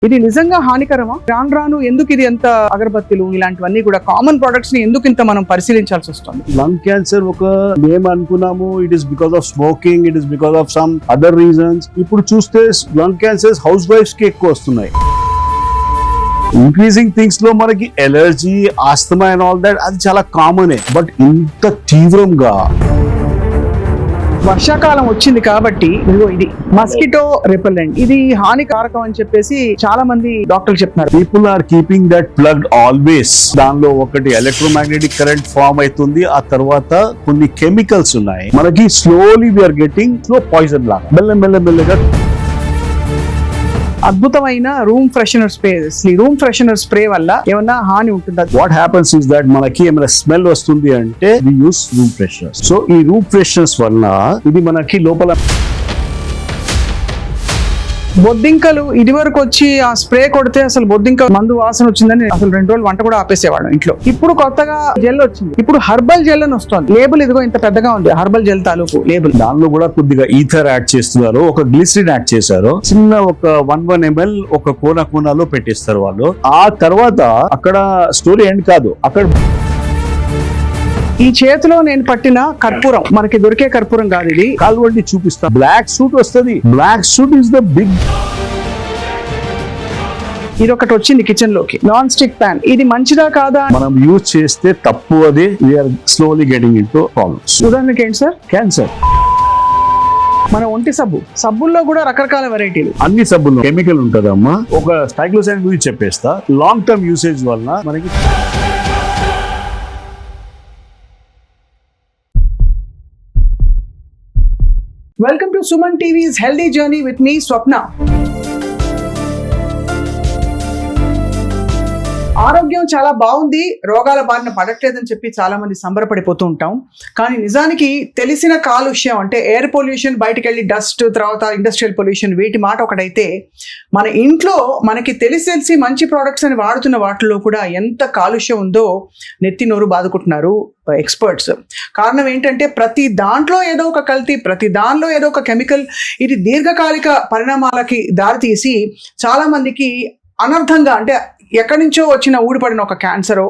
ఇది నిజంగా హానికరమా? రాను రాను ఎందుకు ఇది ఎంత అగరబత్తులు ఇలాంటివన్నీ కూడా కామన్ ప్రొడక్ట్స్ ని ఎందుకు ఇంత మనం పరిశీలించాల్సి వస్తుంది? లంగ్ క్యాన్సర్ ఒక మేము అనుకున్నాము it is because of smoking, it is because of some other reasons. ఇప్పుడు చూస్తే లంగ్ క్యాన్సర్స్ హౌస్ వైఫ్స్ కి ఎక్కువ వస్తున్నాయి. ఇంక్రీజింగ్ థింగ్స్ లో మనకి allergy, asthma and all that అది చాలా కామనే. బట్ ఇంత తీవ్రంగా వర్షాకాలం వచ్చింది కాబట్టి ఇదిగో ఇది మస్కిటో రిపెల్లెంట్, ఇది హానికారకం అని చెప్పేసి చాలా మంది డాక్టర్లు చెప్తున్నారు. People are keeping that plugged always. దానిలో ఒకటి ఎలక్ట్రోమాగ్నెటిక్ కరెంట్ ఫార్మ్ అవుతుంది, ఆ తర్వాత కొన్ని కెమికల్స్ ఉన్నాయి. మనకి slowly we are getting slow poison లాగా మెల్లగా. అద్భుతమైన room freshener spray. Room freshener spray వల్ల ఏమన్నా హాని ఉంటుందా? వాట్ హ్యాపన్స్ ఇస్ దట్ మనకి ఏమైనా స్మెల్ వస్తుంది అంటే వి యూస్ రూమ్ ఫ్రెషనర్స్. సో ఈ రూమ్ ఫ్రెషనర్స్ వల్ల ఇది మనకి లోపల బొద్దింకలు ఇది వరకు వచ్చి ఆ స్ప్రే కొడితే అసలు బొద్దింక మందు వాసన వచ్చిందని అసలు 2 రోజులు వంట కూడా ఆపేసేవాడు ఇంట్లో. ఇప్పుడు కొత్తగా జెల్ వచ్చింది, ఇప్పుడు హర్బల్ జెల్ అని వస్తుంది. లేబుల్ ఇదిగో ఇంత పెద్దగా ఉంది, హర్బల్ జెల్ తాలూకు లేబుల్. దానిలో కూడా కొద్దిగా ఈథర్ యాడ్ చేస్తున్నారు, ఒక గ్లిసరిన్ యాడ్ చేశారు, చిన్న ఒక 1 ml ఒక కోనాలో పెట్టేస్తారు వాళ్ళు. ఆ తర్వాత అక్కడ స్టోరీ ఎండ్ కాదు, అక్కడ ఈ చేతిలో నేను పట్టిన కర్పూరం మనకి దొరికే కర్పూరం కాదు, ఇది కాల్వండి చూపిస్తా. బ్లాక్ సూట్ వస్తుంది. Black suit is the big. ఇది ఒకటి వచ్చింది కిచెన్ లోకి, నాన్ స్టిక్ ప్యాన్. ఇది మంచిదా కాదా? మనం యూజ్ చేస్తే తప్పు. అది we're slowly getting into problems. ఉదాహరణకి ఏంటి సార్? క్యాన్సర్. మన ఒంటి సబ్బుల్లో కూడా రకరకాల వెరైటీలు. అన్ని సబ్బుల్లో కెమికల్ ఉంటదమ్మా. ఒక సైక్లోసైన్ గురించి చెప్పేస్తా. లాంగ్ టర్మ్ యూసేజ్ వల్ల మనకి welcome to Suman TV's healthy journey with me Swapna. ఆరోగ్యం చాలా బాగుంది, రోగాల బారిన పడట్లేదని చెప్పి చాలా మంది సంబరపడిపోతూ ఉంటాం. కానీ నిజానికి తెలిసిన కాలుష్యం అంటే ఎయిర్ పొల్యూషన్, బయటకు వెళ్ళి డస్ట్, తర్వాత ఇండస్ట్రియల్ పొల్యూషన్, వీటి మాట ఒకటైతే మన ఇంట్లో మనకి తెలిసి మంచి ప్రోడక్ట్స్ అని వాడుతున్న వాటిలో కూడా ఎంత కాలుష్యం ఉందో నెత్తి నోరు బాదుకుంటున్నారు ఎక్స్పర్ట్స్. కారణం ఏంటంటే ప్రతి దాంట్లో ఏదో ఒక కల్తీ, ప్రతి దానిలో ఏదో ఒక కెమికల్. ఇది దీర్ఘకాలిక పరిణామాలకి దారితీసి చాలా మందికి అనర్థంగా, అంటే ఎక్కడి నుంచో వచ్చిన ఊడిపడిన ఒక క్యాన్సరో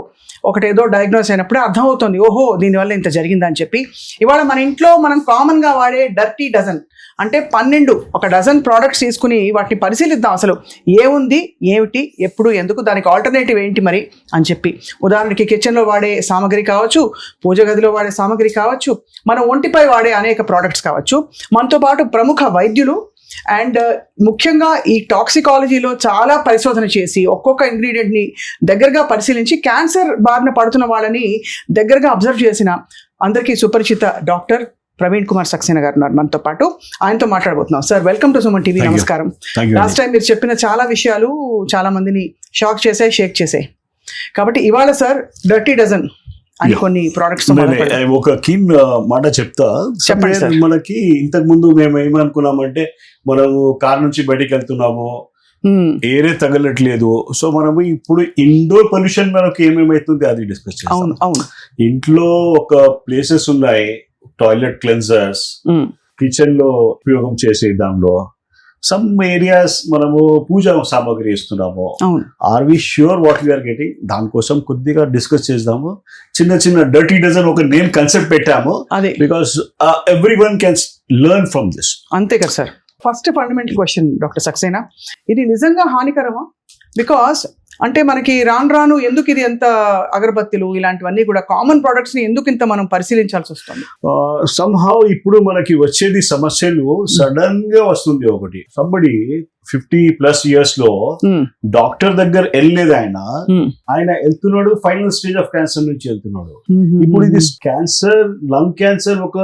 ఒకటేదో డయాగ్నోస్ అయినప్పుడే అర్థమవుతుంది, ఓహో దీనివల్ల ఇంత జరిగిందని చెప్పి. ఇవాళ మన ఇంట్లో మనం కామన్గా వాడే డర్టీ డజన్ అంటే 12 ఒక డజన్ ప్రోడక్ట్స్ తీసుకుని వాటిని పరిశీలిద్దాం. అసలు ఏముంది, ఏమిటి, ఎప్పుడు, ఎందుకు, దానికి ఆల్టర్నేటివ్ ఏంటి మరి అని చెప్పి. ఉదాహరణకి కిచెన్లో వాడే సామాగ్రి కావచ్చు, పూజ గదిలో వాడే సామాగ్రి కావచ్చు, మన ఒంటిపై వాడే అనేక ప్రోడక్ట్స్ కావచ్చు. మనతో పాటు ప్రముఖ వైద్యులు అండ్ ముఖ్యంగా ఈ టాక్సికాలజీలో చాలా పరిశోధన చేసి ఒక్కొక్క ఇంగ్రీడియంట్ని దగ్గరగా పరిశీలించి క్యాన్సర్ బారిన పడుతున్న వాళ్ళని దగ్గరగా అబ్జర్వ్ చేసిన అందరికీ సుపరిచిత డాక్టర్ ప్రవీణ్ కుమార్ సక్సేనా గారు ఉన్నారు మనతో పాటు. ఆయనతో మాట్లాడబోతున్నాం. Sir, welcome to Suman TV. నమస్కారం. లాస్ట్ టైం మీరు చెప్పిన చాలా విషయాలు చాలా మందిని షాక్ చేసాయి, షేక్ చేసాయి. కాబట్టి ఇవాళ సార్ డర్టీ డజన్ అని కొన్ని ప్రోడక్ట్స్ ఒక కీన్ మాట చెప్తా. మనకి ఇంతకు ముందు మేము ఏమనుకున్నామంటే, మనము కార్ నుంచి బయటికి వెళ్తున్నాము, ఏరే తగలట్లేదు. సో మనము ఇప్పుడు ఇండోర్ పొల్యూషన్ మనకు ఏమేమైతుంది అది డిస్కస్ చేస్తాం. ఇంట్లో ఒక ప్లేసెస్ ఉన్నాయి, టాయిలెట్ క్లెన్జర్స్, కిచెన్ లో ఉపయోగం చేసే దానిలో సమ్ ఏరియాస్ మనము పూజా సామాగ్రి ఇస్తున్నాము. Are we sure what we're getting? దానికోసం కొద్దిగా డిస్కస్ చేద్దాము. చిన్న డర్టీ డజన్ ఒక నేమ్ కన్సెప్ట్ పెట్టాము, because everyone can learn from this. అంతే కదా sir. First fundamental question doctor Saxena, ఇది నిజంగా హానికరమా? బికాస్ అంటే మనకి రాను ఎందుకు ఇది ఎంత అగరబత్తులు ఇలాంటివన్నీ కూడా కామన్ ప్రొడక్ట్స్ ని ఎందుకు ఇంత మనం పరిశీలించాల్సి వస్తుంది? సంహౌ ఇప్పుడు మనకి వచ్చేది సమస్యలు సడన్ గా వస్తుంది. ఒకటి సంబడి 50+ years లో డాక్టర్ దగ్గర వెళ్ళలేదు, ఆయన వెళ్తున్నాడు ఫైనల్ స్టేజ్ ఆఫ్ క్యాన్సర్ నుంచి వెళ్తున్నాడు. ఇప్పుడు ఇది క్యాన్సర్, లంగ్ క్యాన్సర్ ఒక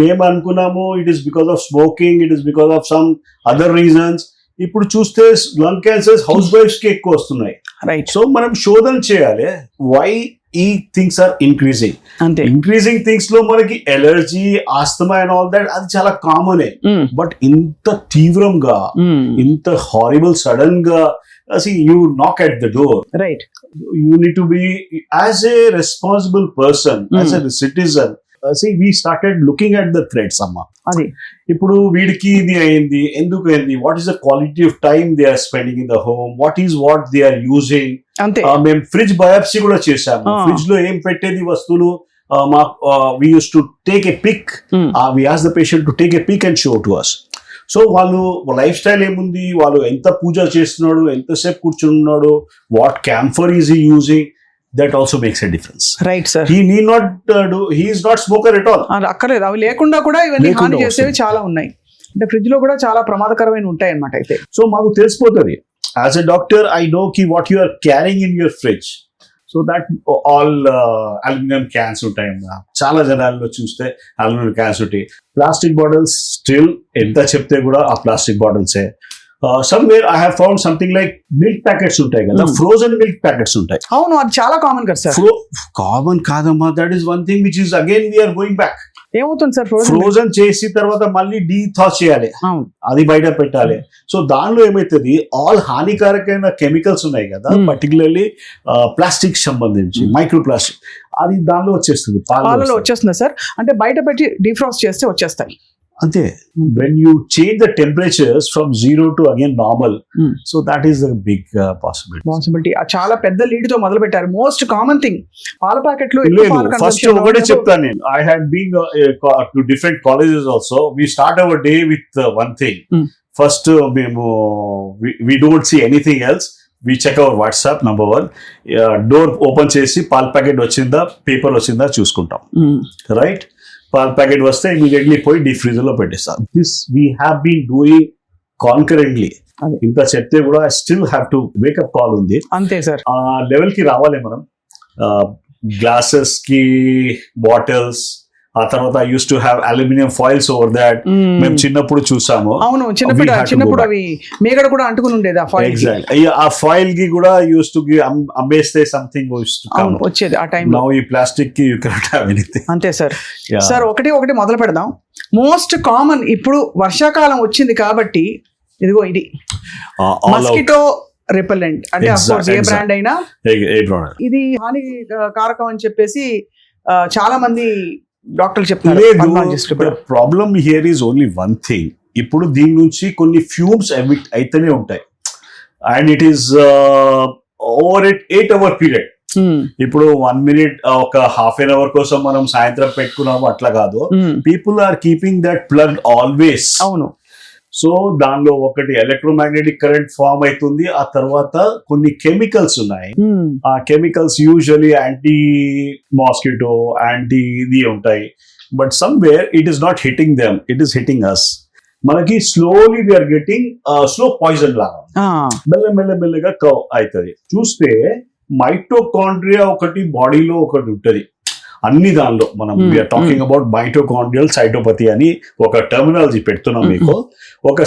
మేము అనుకున్నాము it is because of smoking, it is because of some other reasons. ఇప్పుడు చూస్తే లంగ్ క్యాన్సర్స్ హౌస్ వైఫ్స్ కి ఎక్కువ వస్తున్నాయి. సో మనం శోధన చేయాలి, వై ఈ things are increasing. Increasing things లో మనకి allergy, asthma and all that అది చాలా కామనే. బట్ ఇంత తీవ్రంగా, ఇంత హారిబుల్ సడన్ గా, you knock at the door, right? You need to be, as a responsible person, as a citizen, we started looking at the threads అమ్మా. అది ఇప్పుడు వీడికి ఇది అయింది, ఎందుకు అయింది, what is the quality of time they are spending in the home, what they are using. అంతే. మేము ఫ్రిడ్జ్ బయాప్సీ కూడా చేసాము. ఫ్రిడ్జ్ లో ఏం పెట్టేది వస్తువులు, we used to take a pic. We asked the patient to take a pic and show to us. So వాళ్ళు life style ఏముంది, వాళ్ళు ఎంత పూజ చేస్తున్నాడు, ఎంతసేపు కూర్చున్నాడు, what camphor is he using, that also makes a difference. Right sir. He need not do, he is not smoker at all. అక్కర్లేదు, అవి లేకుండా కూడా ఇవన్నీ హాని చేసేవి చాలా ఉన్నాయి. అంటే ఫ్రిడ్జ్ లో కూడా చాలా ప్రమాదకరమైన ఉంటాయి అన్నమాట. అయితే సో మాకు తెలిసిపోతుంది. As a doctor I know కి what you are carrying in your fridge. So that all aluminium cans ఉంటాయి. చాలా జనాల్లో చూస్తే అల్యూమినియం క్యాన్స్ ఉంటాయి. ప్లాస్టిక్ బాటిల్స్ స్టిల్ ఎంత చెప్తే కూడా ఆ ప్లాస్టిక్ బాటిల్సే. Somewhere I have found something like milk packets ఉంటాయి కదా, ఫ్రోజన్ మిల్క్ ప్యాకెట్స్ ఉంటాయి. అవును, అది చాలా కామన్ కదా సార్. కామన్ కాదమ్మా, that is one thing which is again we're going back. ఏమవుతుంది సార్, ఫ్రోజన్ చేసి తర్వాత మళ్ళీ డీథా చేయాలి, అది బయట పెట్టాలి. సో దానిలో ఏమైతుంది, ఆల్ హానికారకమైన కెమికల్స్ ఉన్నాయి కదా, పర్టికులర్లీ ప్లాస్టిక్ సంబంధించి మైక్రో ప్లాస్టిక్, అది దానిలో వచ్చేస్తుంది, పాలలో వచ్చేస్తుంది సార్. అంటే బయట పెట్టి డీఫ్రాస్ట్ చేస్తే వచ్చేస్తాయి అంతే. When you change the temperatures from 0 to again normal, so that is the big possibility. చాలా పెద్ద లీడ్ తో మొదలు పెట్టారు. మోస్ట్ కామన్ థింగ్ పాల ప్యాకెట్లు. ఫస్ట్ ఒకటే చెప్తాను నేను, I had been to different colleges also. We start our day with one thing. First మేము we don't see anything else. We check our WhatsApp number 1. Door open చేసి పాల packet వచ్చిందా, paper వచ్చిందా చూసుకుంటాం. రైట్, పాల ప్యాకెట్ వస్తే immediately పోయి deep freezer లో పెట్టేస్తాం. This we have been doing concurrently. ఇంత చెప్తే కూడా I still have to wake up call ఉంది. అంతే సార్. ఆ లెవెల్ కి రావాలి మనం. గ్లాసెస్ కి, బాటిల్స్, ఆ తర్వాత I use to have aluminium foils over that. మేము చిన్నప్పుడు చూసాము. అవును, చిన్నప్పుడు అవి మేగడ కూడా అంటుకుని ఉండేది ఆ ఫాయిల్. ఎగ్జాక్ట్లీ, ఆ ఫాయిల్ కి కూడా యూస్ టు అమ్మేస్తే సంథింగ్ వచ్చేది ఆ టైం. నౌ ఈ ప్లాస్టిక్ కి యు కెనాట్ హావ్ ఎనీథింగ్. అంతే సార్. సార్ ఒకటి మొదలు పెడదాం. మోస్ట్ కామన్ ఇప్పుడు వర్షాకాలం వచ్చింది కాబట్టి ఇదిగో ఇది మస్కిటో రిపెల్లెంట్. అంటే అఫ్ కోర్స్ ఏ బ్రాండ్ అయినా ఇది హాని కారకం అని చెప్పేసి చాలా మంది డాక్టర్లు చెప్తున్నారు. Problem here is only one thing. ఇప్పుడు దీని నుంచి కొన్ని ఫ్యూమ్స్ ఎమిట్ అయితేనే ఉంటాయి, and it is over 8 hour period. ఇప్పుడు 1 minute, ఒక హాఫ్ అన్ అవర్ కోసం మనం సాయంత్రం పెట్టుకున్నాము అట్లా కాదు. People are keeping that plug always. అవును. సో దానిలో ఒకటి ఎలక్ట్రోమాగ్నెటిక్ కరెంట్ ఫామ్ అవుతుంది. ఆ తర్వాత కొన్ని కెమికల్స్ ఉన్నాయి. ఆ chemicals usually anti mosquito, anti ఇది ఉంటాయి. But somewhere it is not hitting them, it is hitting us. మనకి slowly we are getting slow poison లాగా మెల్లమెల్లగా అవుతుంది. చూస్తే మైటోకాండ్రియా ఒకటి బాడీలో ఒకటి ఉంటుంది. అన్ని దానిలో మనం వీఆర్ టాకింగ్ అబౌట్ మైటోకాండ్రియల్ సైటోపతి అని ఒక టర్మినాలజీ పెడుతున్నాం మీకు. ఒక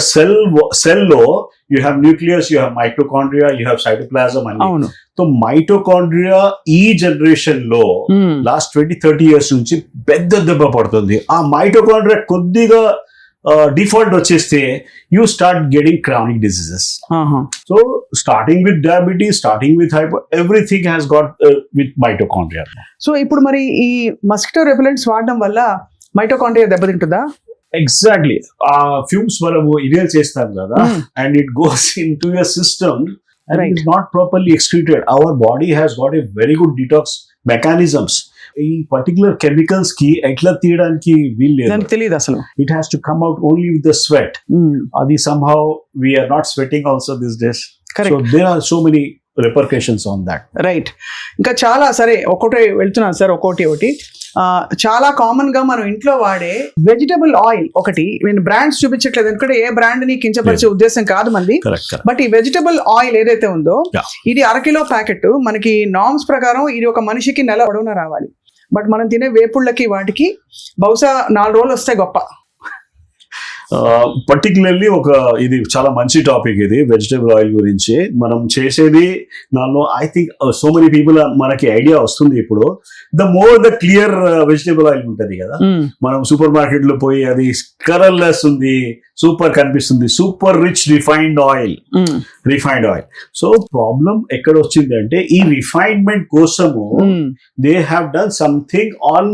సెల్ లో you have nucleus, you have mitochondria, you have cytoplasm అని. సో మైటోకాండ్రియా ఈ జనరేషన్ లో లాస్ట్ 20-30 years నుంచి పెద్ద దెబ్బ పడుతుంది. ఆ మైటోకాండ్రియా కొద్దిగా డిఫాల్ట్ వచ్చేస్తే you start getting chronic diseases. So starting with diabetes, starting with hyper, everything has got with mitochondria. So ఇప్పుడు మరి ఈ మస్కిటో రెపెలెంట్స్ వాడడం వల్ల మైటోకాండ్రియా దెబ్బతింటుందా? ఎగ్జాక్ట్లీ. ఆ ఫ్యూమ్స్ మనము ఇన్హేల్ చేస్తాం కదా, and it goes in to your system and it is not properly excreted. Our body has got a very good detox mechanisms. ఈ పర్టికులర్ కెమికల్స్ కి ఎట్లా తీయడానికి వీల్లేదు, తెలియదు అసలు. It has to come out only with the sweat. అది somehow we are not sweating also these days. So there are so many repercussions on that. Right. ఇంకా చాలా సరే ఒకటి వెళ్తున్నాను సార్, ఒకటి చాలా కామన్ గా మనం ఇంట్లో వాడే వెజిటబుల్ ఆయిల్ ఒకటి. నేను బ్రాండ్స్ చూపించట్లేదు ఎందుకంటే ఏ బ్రాండ్ ని కించపరిచే ఉద్దేశం కాదు మంది. బట్ ఈ వెజిటబుల్ ఆయిల్ ఏదైతే ఉందో ఇది 1 kilo ప్యాకెట్. మనకి నార్మ్స్ ప్రకారం ఇది ఒక మనిషికి నెల పొడవునా రావాలి. బట్ మనం తినే వేపుళ్ళకి వాటికి బహుశా 4 రోజులు వస్తాయి గొప్ప. పర్టికులర్లీ ఇది చాలా మంచి టాపిక్. ఇది వెజిటబుల్ ఆయిల్ గురించి మనం చేసేది దానిలో I think so many people మనకి ఐడియా వస్తుంది. ఇప్పుడు the more the clear vegetable oil ఉంటది కదా, మనం సూపర్ మార్కెట్ లో పోయి అది కలర్లెస్ ఉంది, సూపర్ కనిపిస్తుంది, super rich refined oil. So problem ఎక్కడ వచ్చింది అంటే ఈ రిఫైన్మెంట్ కోసము they have done something on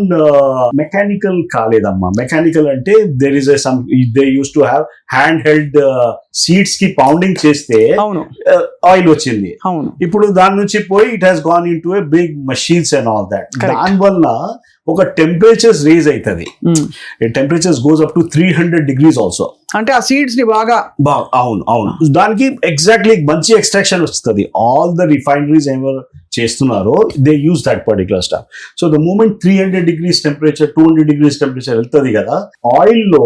mechanical కాలేదమ్మా. మెకానికల్ అంటే there is some they used to have hand held seeds కి పౌండింగ్ చేస్తే ఆయిల్ వచ్చింది. ఇప్పుడు దాని నుంచి పోయి it has gone into a big machines and all that. దాని వల్ల ఒక టెంపరేచర్స్ రేజ్ అవుతుంది. Temperatures goes up to 300 degrees also. అంటే ఆ సీడ్స్ ని బాగా అవును దానికి ఎగ్జాక్ట్లీ మంచి ఎక్స్ట్రాక్షన్ వస్తుంది. ఆల్ ద రిఫైనరీస్ ఎవరు చేస్తున్నారో they use that particular stuff. So the moment 300 degrees temperature 200 degrees temperature వెళ్తుంది కదా, ఆయిల్ లో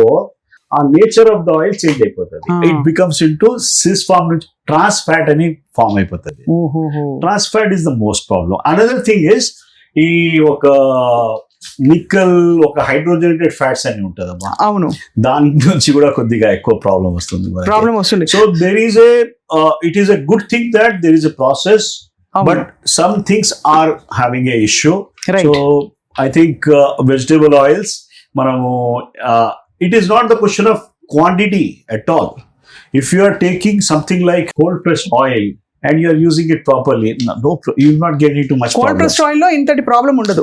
ఆ nature of the oil change అయిపోతుంది. It becomes into cis form నుంచి ట్రాన్స్ ఫ్యాట్ అని ఫార్మ్ అయిపోతుంది. Trans fat is the most problem. Another thing is ఈ ఒక నిక్కల్ ఒక హైడ్రోజనేటెడ్ ఫ్యాట్స్ అని ఉంటదమ్మా. అవును, దాని నుంచి కూడా కొద్దిగా ఎక్కువ ప్రాబ్లం వస్తుంది. So there is it is a good thing that there is a process, but some things are having a issue. So I think vegetable oils మనము it is not the question of quantity at all. If you are taking something like cold pressed oil and you are using it properly, you will not get into much problem. Cold pressed oil లో ఇంతటి problem ఉండదు.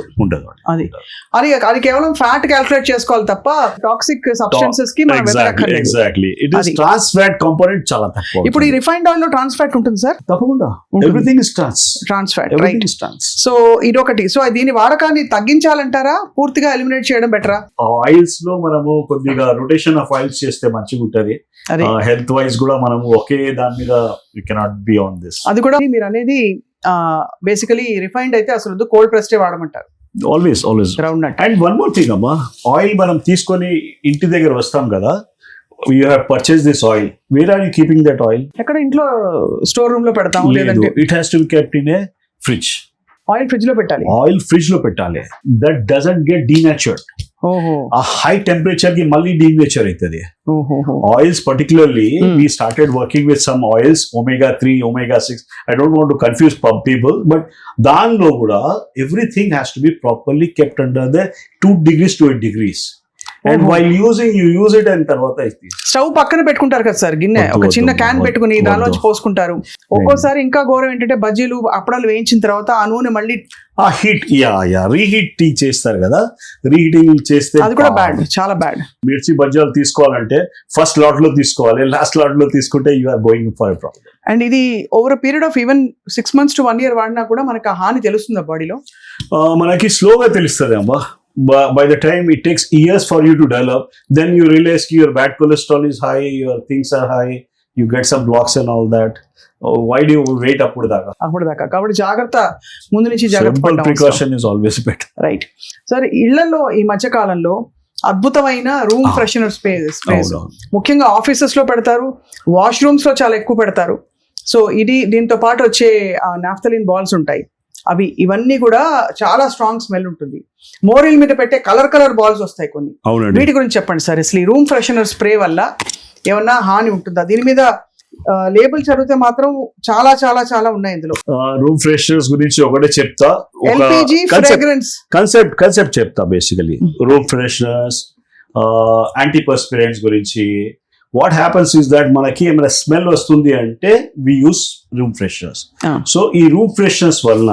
అది కేవలం fat calculate చేసుకోవాలి తప్ప toxic substances కి మనం వెతకక్కర్లేదు. Exactly it is trans fat component చాలా తక్కువ. ఇప్పుడు ఈ రిఫైన్డ్ ఆయిల్ లో ట్రాన్స్ ఫ్యాట్ ఉంటుంది సార్? తప్పకుండా. Everything is trans fat, right? So ఇదొకటి. సో దీని వాడకాన్ని తగ్గించాలంటారా, పూర్తిగా ఎలిమినేట్ చేయడం బెటరా? ఆయిల్స్ లో మనము కొద్దిగా రొటేషన్ ఆఫ్ ఆయిల్స్ చేస్తే మంచిగా ఉంటది. హెల్త్ వైజ్ కూడా మనము ఒకే దాని మీద you cannot be on this. అది కూడా మీరు అనేది బేసికలీ రిఫైన్డ్ అయితే అసలు కోల్డ్ ప్రెస్డ్ వాడమంటారు. Always groundnut. And one more thing అమ్మా, ఆయిల్ మనం తీసుకొని ఇంటి దగ్గర వస్తాం కదా, you have purchase this oil, where are you keeping that oil? ఎక్కడ? ఇంట్లో స్టోర్ రూమ్ లో పెడతాం. లేదంటే it has to be kept in a fridge. Oil fridge లో పెట్టాలి. ఆయిల్ ఫ్రిడ్జ్ లో పెట్టాలి. That doesn't get denatured. ఆ హై టెంపరేచర్ కి మళ్ళీ డీనేచర్ అవుతుంది. Oils particularly we started working with some oils, omega-3, omega-6. I don't want to confuse people, but దానిలో కూడా everything has to be properly kept under the 2 degrees to 8 degrees. And while using, you use it and తర్వాత stove పక్కన పెట్టుకుంటారు కదా sir, గిన్నె ఒక చిన్న can పెట్టుకుని దానిలోంచి పోసుకుంటారు. ఒక్కోసారి ఇంకా ఘోరం ఏంటంటే బజ్జీలు అప్పడాలు వేయించిన తర్వాత ఆ నూనె మళ్ళీ ఆ హీట్ రీహీట్ చేస్తారు కదా, రీహీటింగ్ చేస్తే అది కూడా బ్యాడ్, చాలా బ్యాడ్. మిర్చి బజ్జీలు తీసుకోవాలంటే ఫస్ట్ లాట్ లో తీసుకోవాలి, లాస్ట్ లాట్ లో తీసుకుంటే you are going for a problem. And ఇది over period of even 6 months to 1 year వాడినా కూడా మనకు ఆ హాని తెలుస్తుందా బాడీలో? మనకి స్లోగా తెలుస్తుంది అమ్మా. By the time it takes years for you to develop, then you realize your bad cholesterol is high, your things are high, you get some blocks and all that. Why do you wait అప్పుడు దాకా? కాబట్టి జాగ్రత్త, ముందు నుంచి జాగ్రత్త. Precaution is always better. Right sir. ఇళ్లలో ఈ మధ్య కాలంలో అద్భుతమైన రూమ్ ఫ్రెషనర్ స్ప్రేస్ ముఖ్యంగా ఆఫీసెస్ లో పెడతారు, వాష్రూమ్స్ లో చాలా ఎక్కువ పెడతారు. సో దీంతో పాటు వచ్చే నాఫ్థలిన్ బాల్స్ ఉంటాయి, ఇవన్నీ కూడా చాలా స్ట్రాంగ్ స్మెల్ ఉంటుంది. మోరిల్ మీద పెట్టే కలర్ బాల్స్ వస్తాయి కొన్ని. వీటి గురించి చెప్పండి సార్. అసలు ఈ రూమ్ ఫ్రెషనర్ స్ప్రే వల్ల ఏమన్నా హాని ఉంటుందా? దీని మీద లేబుల్ చదివితే మాత్రం చాలా చాలా చాలా ఉన్నాయి ఇందులో. రూమ్ ఫ్రెషనర్స్ గురించి ఒకటే చెప్తా, ఎల్పిజి ఫ్రేగ్రెన్స్ కాన్సెప్ట్ చెప్తా. బేసికలీ రూమ్ ఫ్రెషనర్స్, యాంటీపర్స్పిరెంట్స్ గురించి. వాట్ హ్యాపన్స్ ఇస్ దట్ మనకి ఏమైనా స్మెల్ వస్తుంది అంటే వి యూస్ రూమ్ ఫ్రెషనర్స్. సో ఈ రూమ్ ఫ్రెషనర్స్ వలన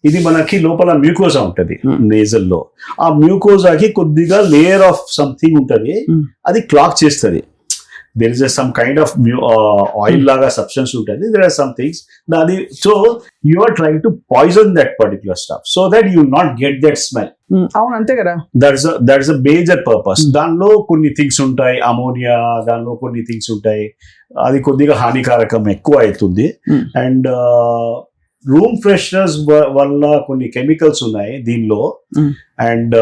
ఇది మనకి లోపల మ్యూకోజా ఉంటది నేజల్ లో. ఆ మ్యూకోజాకి కొద్దిగా లేయర్ ఆఫ్ సంథింగ్ ఉంటది, అది క్లాక్ చేస్తుంది. there is some kind of oil laga substance ఉంటుంది. There are some things that so you are trying to poison that particular stuff so that you not get that smell. అవును, అంతే కదా. that is a major purpose. దానిలో కొన్ని things ఉంటాయి, ammonia, దానిలో కొన్ని things ఉంటాయి, అది కొద్దిగా హానికారకం ఎక్కువ అవుతుంది. అండ్ రూమ్ ఫ్రెషనర్స్ వల్ల కొన్ని కెమికల్స్ ఉన్నాయి దీనిలో. అండ్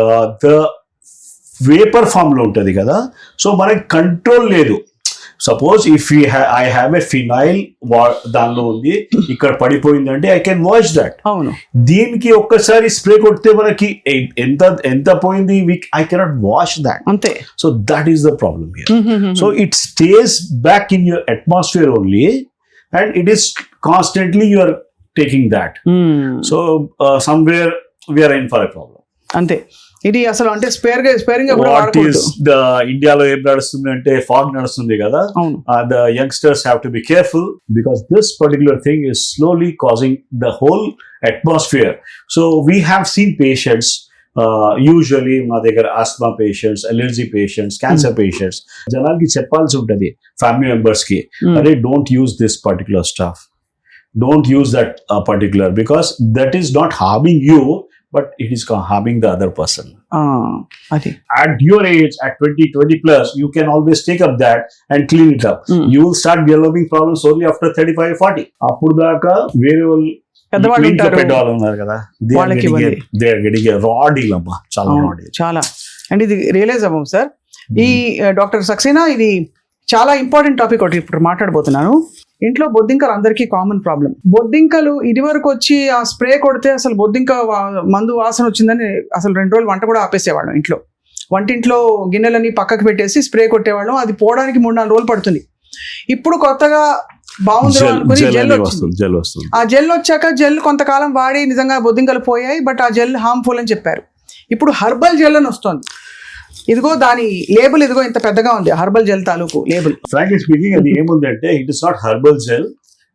ద వేపర్ ఫామ్ లో ఉంటది కదా, సో మనకి కంట్రోల్ లేదు. Suppose if I have a phenyl దానిలో ఉంది, ఇక్కడ పడిపోయిందంటే ఐ కెన్ వాష్ దట్. అవును, దీనికి ఒక్కసారి స్ప్రే కొడితే మనకి ఎంత పోయింది, ఐ కెనాట్ వాష్ దాట్. అంతే. So that is the problem here. So it stays back in your atmosphere only and it is constantly you are taking that. So somewhere we are in for a problem. అంతే. ఇది అసలు అంటే sparing what is the ఇండియాలో ఏం నడుస్తుంది అంటే fog నడుస్తుంది కదా, the youngsters have to be careful because this particular thing is slowly causing the whole atmosphere. So we have seen patients, usually మా దగ్గర Asma patients, allergy patients, cancer patients, జనాలకి చెప్పాల్సి ఉంటుంది ఫ్యామిలీ మెంబర్స్ కి, అరే don't use this particular stuff, don't use that particular, because that is not harming you but it is harming the other person. At your age, at 20 plus, you can always take up that and clean it up. You will start developing problems only after 35-40. అప్పుడు దాకా వేరే వాళ్ళు ఉన్నారు కదా, they are getting a raw deal అమ్మా, చాలా raw deal. చాలా and ఇది రియలైజ్ అవ్వం సార్. ఈ డాక్టర్ సక్సేనా, ఇది చాలా ఇంపార్టెంట్ టాపిక్ ఒకటి ఇప్పుడు మాట్లాడబోతున్నాను. ఇంట్లో బొద్దింకలు అందరికీ కామన్ ప్రాబ్లం. బొద్దింకలు ఇది వరకు వచ్చి ఆ స్ప్రే కొడితే అసలు బొద్దింక మందు వాసన వచ్చిందని అసలు 2 రోజులు వంట కూడా ఆపేసేవాళ్ళం. వంటింట్లో గిన్నెలని పక్కకు పెట్టేసి స్ప్రే కొట్టేవాళ్ళం. అది పోవడానికి 3-4 రోజులు పడుతుంది. ఇప్పుడు కొత్తగా బాగుంది అనుకుని జెల్ వస్తుంది. ఆ జెల్ వచ్చాక జెల్ కొంతకాలం వాడి నిజంగా బొద్దింకలు పోయాయి, బట్ ఆ జెల్ హార్మ్ఫుల్ అని చెప్పారు. ఇప్పుడు హర్బల్ జెల్ అని వస్తుంది. ఇదిగో దాని లేబుల్ ఇదిగో ఇంత పెద్దగా ఉంది, హర్బల్ జెల్ తాలూకు లేబుల్. ఫ్రాంక్లీ స్పీకింగ్ అది ఏముందంటే it is not herbal gel,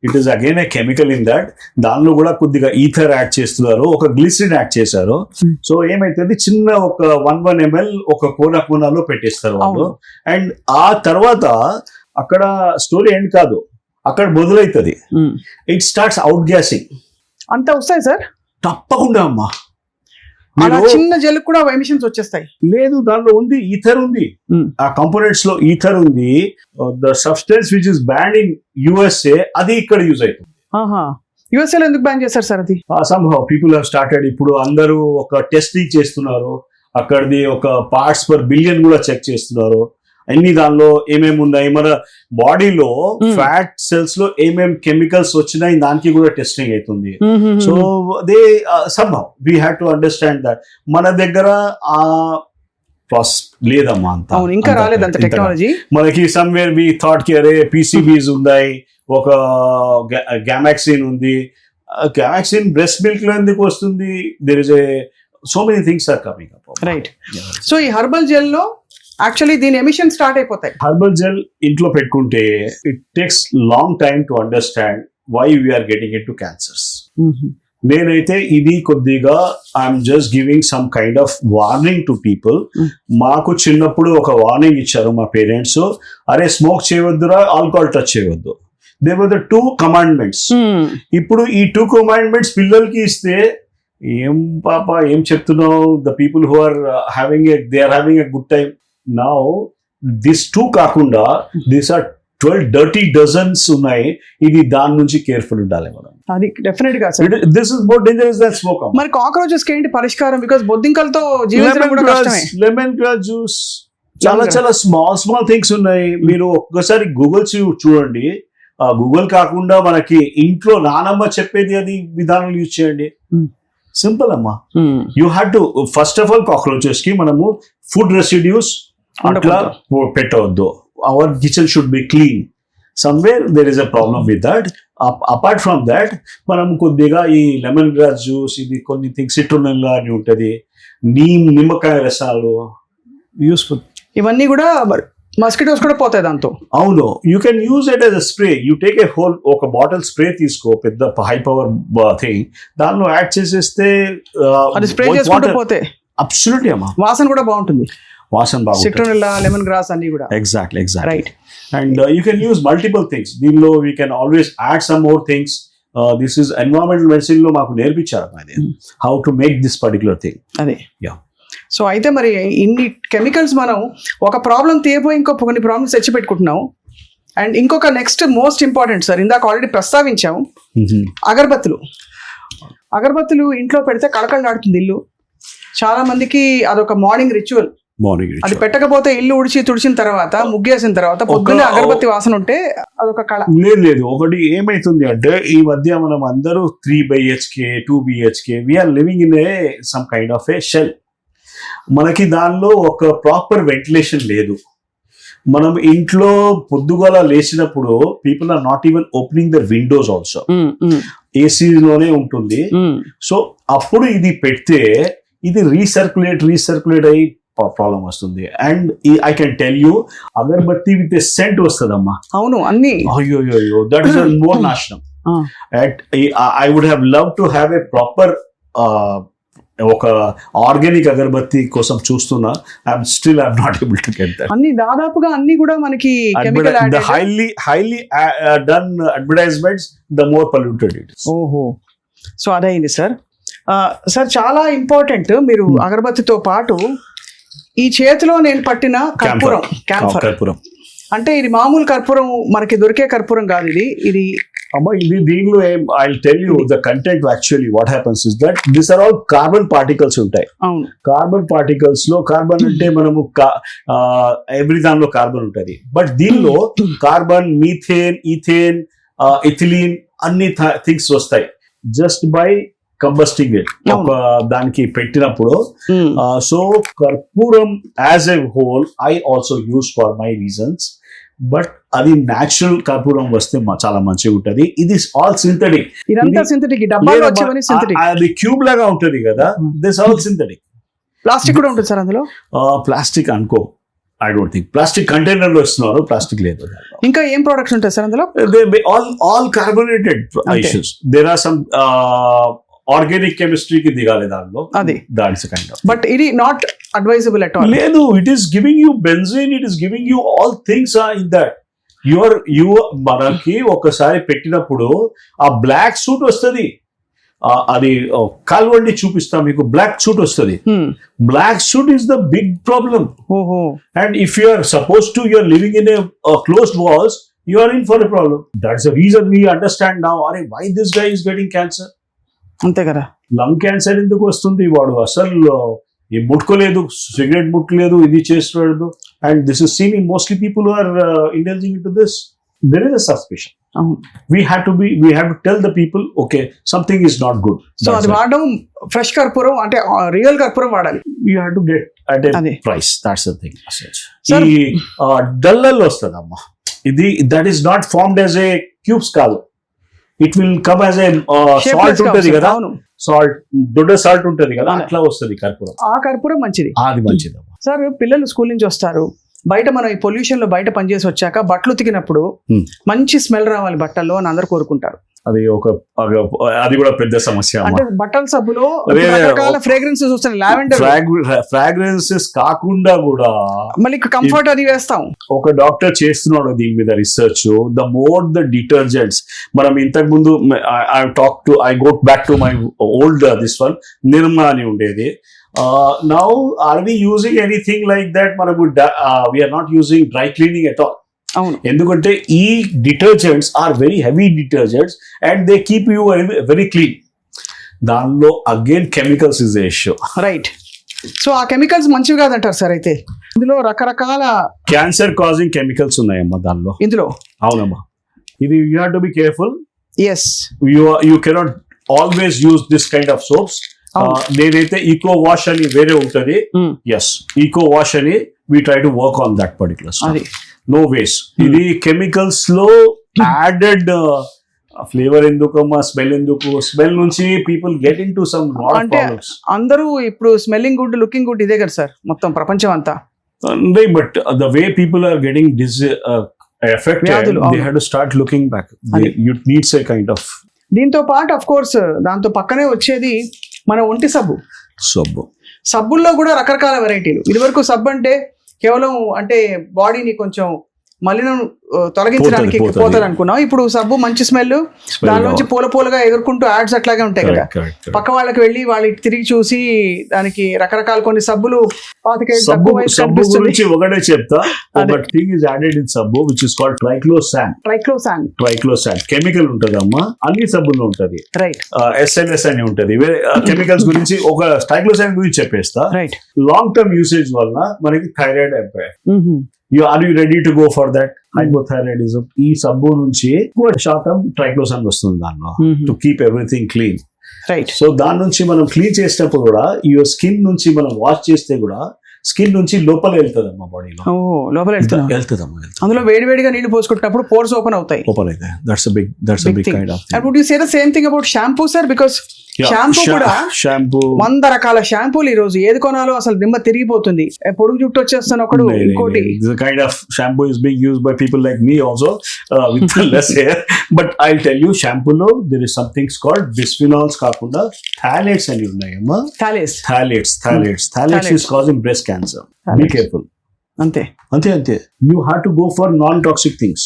it is again a chemical in that. దానిలో కూడా కొద్దిగా ఈథర్ యాడ్ చేస్తున్నారు, ఒక గ్లిసరిన్ యాడ్ చేశారు. సో ఏమైతుంది, చిన్న ఒక 1 ml ఒక కోనాలో పెట్టేస్తారు వాళ్ళు. అండ్ ఆ తర్వాత అక్కడ స్టోరీ ఎండ్ కాదు, అక్కడ మొదలవుతుంది. It starts out guessing. అంత వస్తాయి సార్? తప్పకుండా అమ్మా. చిన్న జెల్ కూడా ఎమిషన్స్ వచ్చేస్తాయి. లేదు, దానిలో ఉంది ఈథర్ ఉంది, ఆ కంపోనెంట్స్ లో ఈథర్ ఉంది. The substance which is ban in USA అది ఇక్కడ యూజ్ అవుతుంది. USA లో ఎందుకు బ్యాన్ చేశారు సార్ అది? somehow people have started, ఇప్పుడు అందరూ ఒక టెస్టింగ్ చేస్తున్నారు, అక్కడిది ఒక పార్ట్స్ పర్ బిలియన్ కూడా చెక్ చేస్తున్నారు. అన్ని దానిలో ఏమేమి ఉన్నాయి, మన బాడీలో ఫ్యాట్ సెల్స్ లో ఏమేమి కెమికల్స్ వచ్చినాయి దానికి కూడా టెస్టింగ్ అవుతుంది. So they somehow we have to understand that మన దగ్గర ఆ ప్రాసెస్ లేదమ్మా, అంత ఇంకా రాలేదు అంత టెక్నాలజీ మనకి. సమ్వేర్ వి థాట్ కి అరే PCBs ఉన్నాయి, ఒక గ్యామాక్సిన్ ఉంది. గ్యామాక్సిన్ బ్రెస్ట్ మిల్క్ లో ఎందుకు వస్తుంది? There is a so many things are coming up, right? So ఈ హర్బల్ జెల్ లో యాక్చువల్లీ దీని ఎమిషన్ స్టార్ట్ అయిపోతాయి. హర్బల్ జెల్ ఇంట్లో పెట్టుకుంటే it takes long time to understand why we're getting in to cancers. నేనైతే ఇది కొద్దిగా I'm just giving some kind of warning to people. మాకు చిన్నప్పుడు ఒక వార్నింగ్ ఇచ్చారు మా పేరెంట్స్, అరే స్మోక్ చేయవద్దురా, ఆల్కహాల్ టచ్ చేయవద్దు. They were the 2 commandments. ఇప్పుడు ఈ 2 commandments పిల్లలకి ఇస్తే ఏం పాప ఏం చెప్తున్నావు? The people who are they are having a good time. Now this 2 కాకుండా these are 12 dirty dozens ఉన్నాయి. ఇది దాని నుంచి కేర్ఫుల్ ఉండాలి మనం. అది డెఫినెట్ గా sir. This is more dangerous than smoke. మరి కాక్రోచెస్ కి ఏంటి పరిష్కారం? బికాజ్ బొద్దింకలతో జీవించడం కూడా కష్టమే. లెమన్ గ్రాస్ జ్యూస్, చాలా స్మాల్ థింగ్స్ ఉన్నాయి. మీరు ఒక్కసారి గూగుల్ చూడండి. గూగుల్ కాకుండా మనకి ఇంట్లో నానమ్మ చెప్పేది అది విధానం యూజ్ చేయండి. సింపుల్ అమ్మా. You have to first of all cockroaches కి మనము ఫుడ్ రెసిడ్యూస్ అట్లా పెట్టవద్దు. Our kitchen should be clean. Somewhere there is a problem with that. Apart from that మనం కొద్దిగా ఈ లెమన్ గ్రాస్ జ్యూస్, ఇది కొన్ని థింగ్స్ సిట్రునెల్లా అని ఉంటుంది, నిమ్మకాయ రసాలు యూస్ఫుల్. ఇవన్నీ కూడా మస్కిటోస్ కూడా పోతాయి దాంతో. అవును, you can use it as a spray. You take a whole, ఒక బాటిల్ స్ప్రే తీసుకో, పెద్ద హై పవర్ థింగ్, దానిలో యాడ్ చేసేస్తే అది స్ప్రే చేసుకుంటూ పోతే అబ్సల్యూట్లీ అమ్మా వాసన కూడా బాగుంటుంది. వాసన బాగుంటుంది. సిట్రునెల్లా, లెమన్ గ్రాస్ అన్ని కూడా. Exactly right. And you can use multiple things. దీనిలో we can always add some more things. This is environmental medicine లో మాకు నేర్పించారు how to make this particular thing. అదే. సో అయితే మరి ఇన్ని కెమికల్స్ మనం ఒక ప్రాబ్లం తీయబోయి ఇంకో కొన్ని ప్రాబ్లమ్స్ తెచ్చి పెట్టుకుంటున్నాం. అండ్ ఇంకొక నెక్స్ట్ మోస్ట్ ఇంపార్టెంట్ సార్, ఇందాక ఆల్రెడీ ప్రస్తావించాము, అగరబత్తులు ఇంట్లో పెడితే కళకళలాడుతుంది ఇల్లు. చాలా మందికి అదొక మార్నింగ్ రిచువల్. అది పెట్టకపోతే ఇల్లు తుడిచిన తర్వాత, ముగ్గేసిన తర్వాత పొద్దున్నే అగరబత్తి వాసన ఉంటే అదొక కళ. లేదు, ఒకటి ఏమైతుంది అంటే ఈ మధ్య మనం అందరూ 3 BHK 2 BHK we're living in a some kind of a shell. మనకి దానిలో ఒక ప్రాపర్ వెంటిలేషన్ లేదు. మనం ఇంట్లో పొద్దుగల లేచినప్పుడు people are not even opening the windows also. AC లోనే ఉంటుంది. సో అప్పుడు ఇది పెడితే ఇది రీసర్క్యులేట్ అయ్యి ప్రాబ్లం వస్తుంది. And I can tell you agarbatti with scent వస్తుందమ్మా. అవును అన్ని అయ్యో దట్ ఇస్ మోర్ నాశనం. I would have love to have a proper ఒక ఆర్గానిక్ అగరబత్తి కోసం చూస్తున్నా. I'm not able to get that. అన్ని దాదాపుగా అన్ని కూడా మనకి chemical the highly done advertisements, the more polluted it is. ఓహో, సో అదైంది సార్. సార్ చాలా ఇంపార్టెంట్, మీరు అగరబత్తితో పాటు ఈ చేతిలో నేను పట్టిన కర్పూరం అంటే ఇది మామూలు కర్పూరం, మనకి దొరికే కర్పూరం కాదు ఇది అమ్మా ఇది దీనిలో I'll tell you the content actually what happens is that these are all carbon particles ఉంటాయి. అవును, కార్బన్ పార్టికల్స్ లో కార్బన్ అంటే మనము ఎవ్రీ దానిలో కార్బన్ ఉంటుంది. బట్ దీనిలో కార్బన్, మీథేన్, ఈథేన్, ఇథిలీన్ అన్ని థింగ్స్ వస్తాయి జస్ట్ బై కంబస్టింగ్ ఇట్. ఒక దానికి పెట్టినప్పుడు. సో కర్పూరం as a whole I also use for my reasons. But అది న్యాచురల్ కర్పూరం వస్తే చాలా మంచిగా ఉంటది. ఇది ఆల్ సింథటిక్. అది క్యూబ్ లాగా ఉంటది కదా, దిస్ ఆల్ సింథటిక్. ప్లాస్టిక్ కూడా ఉంటుంది సార్ అందులో? ప్లాస్టిక్ అనుకో, I don't think. Plastic container లో ఇస్తున్నారు, ప్లాస్టిక్ లేదు. ఇంకా ఏం ప్రొడక్ట్స్ ఉంటాయి సార్ అందులో? All carbonated issues. There are some organic కెమిస్ట్రీకి దిగాలి దానిలో, అది దాట్స్ కైండ్ ఆఫ్. బట్ ఇది నాట్ అడ్వైజబుల్ అట్ ఆల్. లేదు, it is giving you benzene, it is giving you all things in that. మనకి ఒకసారి పెట్టినప్పుడు ఆ బ్లాక్ సూట్ వస్తుంది. అది కాల్వండి చూపిస్తా మీకు, బ్లాక్ సూట్ వస్తుంది. Black soot is the big problem. And if you are suppose to you are living in a closed walls, you are in for a problem. That's the reason we understand now, అరే why this guy is getting cancer. అంతే కదా, lung cancer ఎందుకు వస్తుంది? వాడు అసలు ముట్టుకోలేదు, cigarette ముట్టలేదు, ఇది చేస్తున్నాడు. And this is seen in mostly people are indulging in to this. There is a suspicion. We have to tell the people, okay, something is not good. So అది వాడడం fresh కర్పూరం అంటే రియల్ కర్పూరం వాడాలి. You have to get at a price. That's the thing. ఈ డల్లల్ వస్తుందమ్మా, ఇది that is not formed as a cubes కాదు. It will come as a salt ఉంటుంది కదా, సాల్ట్, దొడ్డ సాల్ట్ ఉంటుంది కదా, అట్లా వస్తుంది కర్పూరం. ఆ కర్పూరం మంచిది, అది మంచిది. సార్ పిల్లలు స్కూల్ నుంచి వస్తారు, బయట మనం ఈ పొల్యూషన్ లో బయట పనిచేసి వచ్చాక బట్టలు ఉతికినప్పుడు మంచి స్మెల్ రావాలి బట్టల్లో అని అందరు కోరుకుంటారు. అది కూడా పెద్ద సమస్య. అంటే బట్టల సబ్బులో రకరకాల ఫ్రేగ్రెన్సెస్ వస్తాయి, లావెండర్ ఫ్రాగ్రెన్సెస్ కాకుండా కూడా మళ్ళీ కంఫర్ట్ అది వేస్తాం. ఒక డాక్టర్ చేస్తున్నాడు దీని మీద research. The more the detergents, మనం ఇంతకు ముందు I go back to my old this one, Nirma అని ఉండేది. Now are we using anything like that? We are not using dry cleaning at all. ఎందుకంటే ఈ detergents are very heavy detergents and they keep you very clean. దానిలో again chemicals is the issue, right? So ఆ chemicals మంచివి కాదంటారు sir. అయితే ఇందులో రకరకాల cancer causing chemicals ఉన్నాయమ్మా దానిలో. ఇందులో అవునమ్మా, ఇది you have to be careful. Yes, you cannot always use this kind of soaps. నేనైతే ఈకో వాష్ అని వేరే ఉంటది. ఎస్, ఈకో వాష్ అని we try to work on that particular stuff. No waste. ఇది కెమికల్స్ లో యాడెడ్ ఫ్లేవర్ ఎందుకమ్మా, smell ఎందుకు? స్మెల్ నుంచి people get in to some problems. అందరూ ఇప్పుడు స్మెల్లింగ్ గుడ్, లుకింగ్ గుడ్ ఇదే కదా సార్ మొత్తం ప్రపంచం అంతా. But the way people are getting affected, they have to start looking back. You need a kind of. దీంతో పాటు ఆఫ్ కోర్స్ దాంతో పక్కనే వచ్చేది మన ఒంటి సబ్బుల్లో కూడా రకరకాల వెరైటీలు. ఇదివరకు సబ్బు అంటే కేవలం అంటే బాడీని కొంచెం మలినం తొలగించడానికి పోతుంది అనుకున్నాం. ఇప్పుడు సబ్బు మంచి స్మెల్, దాని నుంచి పూలగా ఎగురుకుంటూ యాడ్స్ అట్లాగే ఉంటాయి కదా. పక్క వాళ్ళకి వెళ్ళి వాళ్ళకి తిరిగి చూసి దానికి రకరకాల కొన్ని సబ్బులు సబ్బు గురించి ఒకటే చెప్తా. ఒక థింగ్ ఇస్ యాడెడ్ ఇన్ సబ్బు which is called triclosan chemical ఉంటదమ్మా, అన్ని సబ్బుల్లో ఉంటది. రైట్, SLS అని ఉంటది. కెమికల్స్ గురించి ఒక ట్రైక్లోసాన్ గురించి చెప్పేస్తా. రైట్, లాంగ్ టర్మ్ యూసేజ్ వల్ల మనకి థైరాయిడ్ అయిపోయాయి. Are you ready to go for that? Hypothyroidism. ఈ సబ్బు నుంచి ఎక్కువ శాతం ట్రైక్లోసాన్ వస్తుంది దానిలో, to keep everything clean. Right, so దాని నుంచి మనం క్లీన్ చేసినప్పుడు కూడా ఈ స్కిన్ నుంచి మనం వాష్ చేస్తే కూడా స్కిన్ నుంచి లోపల వెళ్తుంది అమ్మా, బాడీలో లోపల వెళ్తుంది. అందులో వేడివేడిగా నీళ్లు పోసుకుంటున్నప్పుడు పోర్స్ ఓపెన్ అవుతాయి. That's a big kind of thing. And would you say the same thing about shampoo, sir? Because shampoo కూడా షాంపూ 100 రకాల షాంపూలు ఈ రోజు ఏది కొనాలో అసలు దిమ్మ తిరిగిపోతుంది. పొడుగు జుట్టు వచ్చేస్తాను ఒకడు, ఇంకోటి kind of shampoo is being used by people like me also with less hair. But I tell you షాంపూలో there is somethings called bisphenols కాకుండా థాలేట్స్ అని ఉన్నాయమ్మా. Phthalates is causing breast cancer. Be careful. అంతే. You have to go for non toxic things.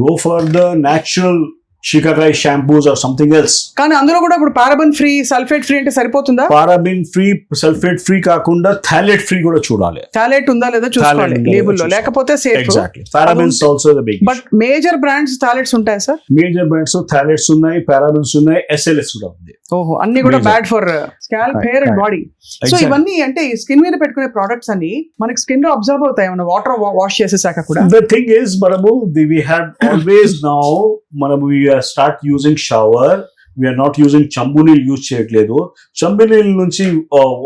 Go for the natural shikakai shampoos or something else. కానీ అందులో కూడా ఇప్పుడు paraben free, sulphate free అంటే సరిపోతుందా? పారాబెన్ ఫ్రీ, సల్ఫేట్ ఫ్రీ కాకుండా phthalate free కూడా చూడాలి. థాలేట్ ఉందా లేదా చూసుకోవాలి లేబుల్ లో, లేకపోతే safe. Exactly. Parabens also the big. But major brands phthalates ఉంటాయి సార్? మేజర్ బ్రాండ్స్ థాలేట్స్ ఉన్నాయి, పారాబెన్స్ ఉన్నాయి, SLS కూడా ఉంది. ఓహో, అన్ని కూడా bad for scalp, hair and body. So ఇవన్నీ అంటే స్కిన్ మీద పెట్టుకునే ప్రొడక్ట్స్ అన్ని మనకి స్కిన్ లో అబ్జర్వ్ అవుతాయి మన వాటర్ వాష్ చేసేసాక కూడా. ద థింగ్ ఇస్ మనము వి హ్యావ్ ఆల్వేస్ నౌ మనము we start using shower. We are not using చంబు నీళ్ళు యూజ్ చేయట్లేదు. చంబు నీళ్ళ నుంచి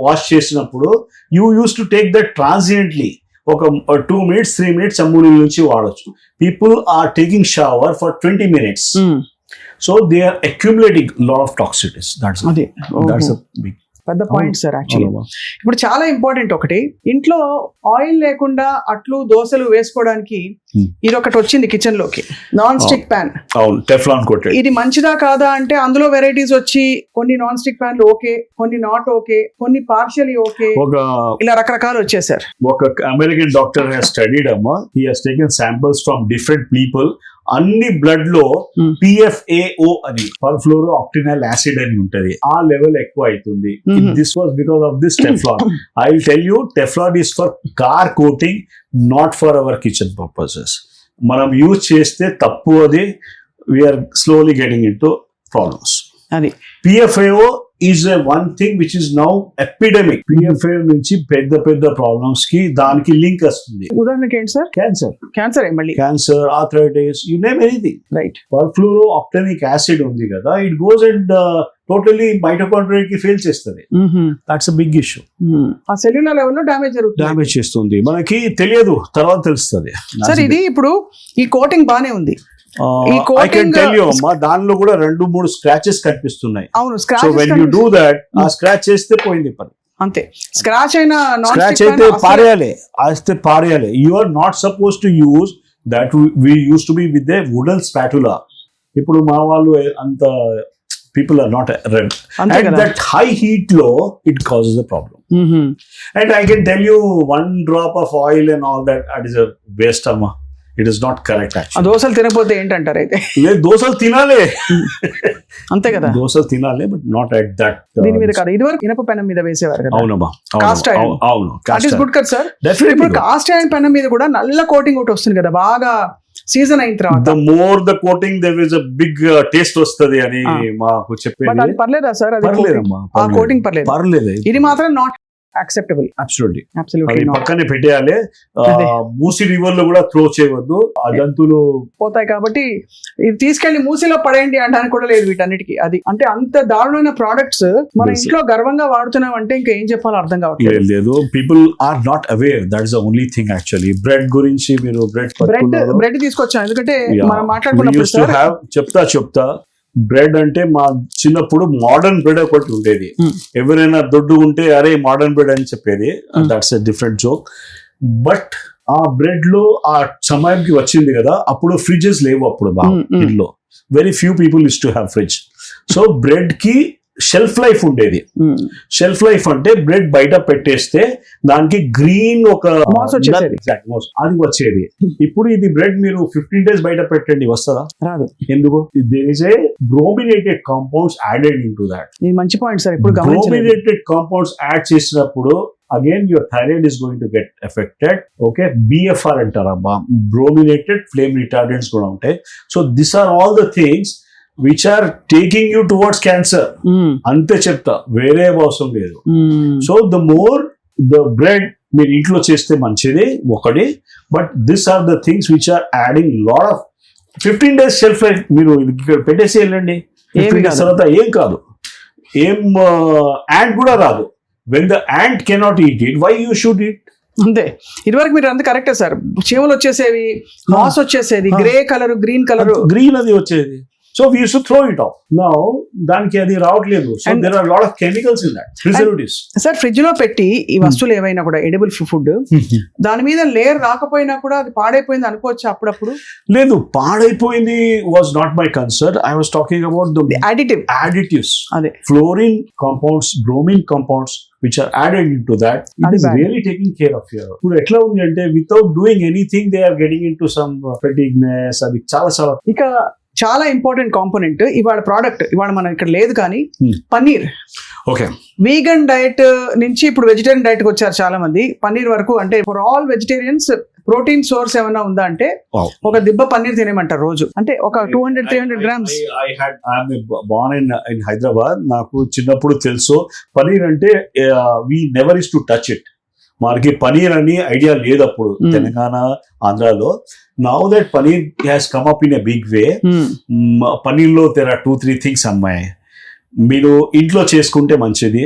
వాష్ చేసినప్పుడు you used to take that transiently. ఒక 2 minutes 3 minutes చంబు నీళ్ళ నుంచి వాడచ్చు. People are taking shower for 20 minutes. So they are accumulating a lot of toxicities. That's a big పెద్ద పాయింట్ సార్. యాక్చువల్లీ ఇప్పుడు చాలా ఇంపార్టెంట్ ఒకటి, ఇంట్లో ఆయిల్ లేకుండా అట్లు దోశలు వేసుకోవడానికి ఇది ఒకటి వచ్చింది కిచెన్ లోకి, non stick pan. Teflon coated. ఇది మంచిదా కాదా అంటే అందులో వెరైటీస్ వచ్చి కొన్ని నాన్ స్టిక్ ప్యాన్లు ఓకే, కొన్ని నాట్ ఓకే, కొన్ని పార్షియలీ ఓకే, ఇలా రకరకాలు వచ్చేసారు. ఒక అమెరికన్ డాక్టర్ హ్యాస్ స్టడీడ్ అమ్మా. He has taken samples from different people. అన్ని బ్లడ్ లో PFAO అని, పర్ఫ్లోరో ఆక్టినల్ యాసిడ్ అని ఉంటది, ఆ లెవెల్ ఎక్కువ అవుతుంది. This was because of this Teflon. I will tell you, Teflon is for car coating, not for our kitchen purposes. మనం use చేస్తే తప్పు, అది we're slowly getting in to problems. అది PFAO is a one thing which is now epidemic. PFAO నుంచి పెద్ద problems కి దానికి link వస్తుంది. ఉదాహరణకి ఏంటి సార్? క్యాన్సర్ మళ్ళీ cancer, arthritis, you name anything. Right. Perfluoro octanoic acid ఉంది కదా, it goes and totally mitochondria కి ఫెయిల్ చేస్తుంది. That's a big issue. ఆ సెల్యులర్ లెవెల్లో డ్యామేజ్ చేస్తుంది. మనకి తెలియదు, తర్వాత తెలుస్తుంది. సార్ ఇది ఇప్పుడు ఈ కోటింగ్ బానే ఉంది. I can tell you అమ్మా, దానిలో కూడా 2-3 స్క్రాచెస్ కనిపిస్తున్నాయి. అవును, so when you do that, ఆ స్క్రాచ్ చేస్తే పోయింది పని. అంతే. స్క్రాచ్ అయినా స్క్రాచ్ అయితే పారేయాలి. You are not suppose to use that. We used to be with a wooden spatula. ఇప్పుడు మా వాళ్ళు అంత people are not red. At that high heat low, it causes a problem. And I can tell you, 1 drop of oil and all that, that is a waste amma. It is not correct actually. దోసలు తినకపోతే ఏంటంటారు అయితే? దోసలు తినాలి, అంతే కదా, దోసలు తినాలి, బట్ నాట్ అట్ దట్. దీని మీద కాదు, ఇదివరకు ఇనప పెనం మీద వేసేవారు కదా. అవునమ్మా, కాస్ట్ ఐరన్. అవును, దట్ ఇస్ గుడ్ కదా సార్. ఇప్పుడు కాస్ట్ ఐరన్ పెనం మీద కూడా నల్ల కోటింగ్ ఒకటి వస్తుంది కదా, బాగా సీజన్ అయిన తర్వాత. The more the coating there is a big taste వస్తది అని మాకు చెప్పేది. బట్ అది పర్లేదా సార్? అది పర్లేదమ్మా, ఆ కోటింగ్ పర్లేదు. ఇది మాత్రం నాట్ యాక్సెప్టబుల్. అబ్సల్యూట్లీ పక్కనే పెట్టేయాలి. మూసి రివర్ లో కూడా త్రో చేయవద్దు, ఆ జంతువులు పోతాయి కాబట్టి. ఇది తీసుకెళ్లి మూసిలో పడేయండి అనడానికి కూడా లేదు వీటన్నిటికీ. అది అంటే అంత దారుణమైన ప్రోడక్ట్స్ మన ఇంట్లో గర్వంగా వాడుతున్నాం అంటే ఇంకా ఏం చెప్పాలో అర్థం కావట్లేదు. లేదు, people are not aware. That is the only thing actually. Bread గురించి మీరు బ్రెడ్ తీసుకొచ్చాం, ఎందుకంటే మనం మాట్లాడుకున్నప్పుడు చెప్తా బ్రెడ్ అంటే మా చిన్నప్పుడు మోడర్న్ బ్రెడ్ ఒకటి ఉండేది. ఎవరైనా దొడ్డు ఉంటే అరే మోడర్న్ బ్రెడ్ అని చెప్పేది. That's a different joke. But ఆ బ్రెడ్ లో ఆ సమయానికి వచ్చింది కదా, అప్పుడు ఫ్రిడ్జెస్ లేవు అప్పుడు బాగా ఇంట్లో. Very few people use to have fridge. So bread కి షెల్ఫ్ లైఫ్ ఉండేది. షెల్ఫ్ లైఫ్ అంటే బ్రెడ్ బయట పెట్టేస్తే దానికి గ్రీన్ ఒక అది వచ్చేది. ఇప్పుడు ఇది బ్రెడ్ మీరు 15 days బయట పెట్టండి, వస్తుందా? రాదు. ఎందుకు? There is a brominated compounds added into that. మంచి పాయింట్ సార్. ఇప్పుడు బ్రోమినేటెడ్ కాంపౌండ్స్ యాడ్ చేసినప్పుడు again your thyroid is going to get affected. Okay, BFR అంటారమ్మా, బ్రోమినేటెడ్ ఫ్లేమ్ రిటార్డెంట్స్ కూడా ఉంటాయి. So these are all the things which are taking you towards cancer. అంతే చెప్తా, వేరే అవసరం లేదు. So the more the bread మీరు ఇంట్లో చేస్తే మంచిది ఒకటి. But this are the things which are adding lot of 15 days shelf life. మీరు ఇక్కడ పెట్టేసి వెళ్ళండి, 15 days తర్వాత ఏం కాదు, ఏం యాంట్ కూడా రాదు. When the ant cannot eat it, why you should eat? అంతే. ఇదివరకు మీరు అంత కరెక్టే సార్. చీమలు వచ్చేసేవి, మాస్ వచ్చేసేది, grey colour, green colour, green అది వచ్చేది. So we used to throw it off. Now దానికి అది రావట్లేదు. So And- there are lot of chemicals in that, preservatives. Sir fridge లో పెట్టి ఈ వస్తువులు ఏవైనా కూడా ఎడిబుల్ ఫుడ్ దాని మీద లేయర్ రాకపోయినా కూడా అది పాడైపోయింది అనుకోవచ్చు అప్పుడప్పుడు. లేదు, పాడైపోయింది was not my concern. I was talking about the additive additives, అదే fluorine compounds, bromine compounds which are added into that. It Adi is bad. really taking care of your. ఇప్పుడు ఎట్లా ఉంది అంటే without doing anything they are getting into some fatigueness. అది చాలా ఇక చాలా important component ఇవాళ ప్రోడక్ట్ ఇవాళ మనం ఇక్కడ లేదు కానీ పన్నీర్. ఓకే. వీగన్ డైట్ నుంచి ఇప్పుడు వెజిటేరియన్ డైట్ కి వచ్చారు చాలా మంది. పన్నీర్ వరకు అంటే for all vegetarians protein source ఏమైనా ఉందా అంటే ఒక దిబ్బ పన్నీర్ తినేమంటారు రోజు. అంటే ఒక 200-300 grams. I'm born in Hyderabad. నాకు చిన్నప్పుడు తెలుసు పనీర్ అంటే we never is to touch it. మనకి పనీర్ అని ఐడియా లేదు అప్పుడు తెలంగాణ ఆంధ్రాలో. Now that paneer has come up in a big way. Paneer లో దేర్ ఆర్ 2-3 థింగ్స్ అమ్మాయి. మీరు ఇంట్లో చేసుకుంటే మంచిది.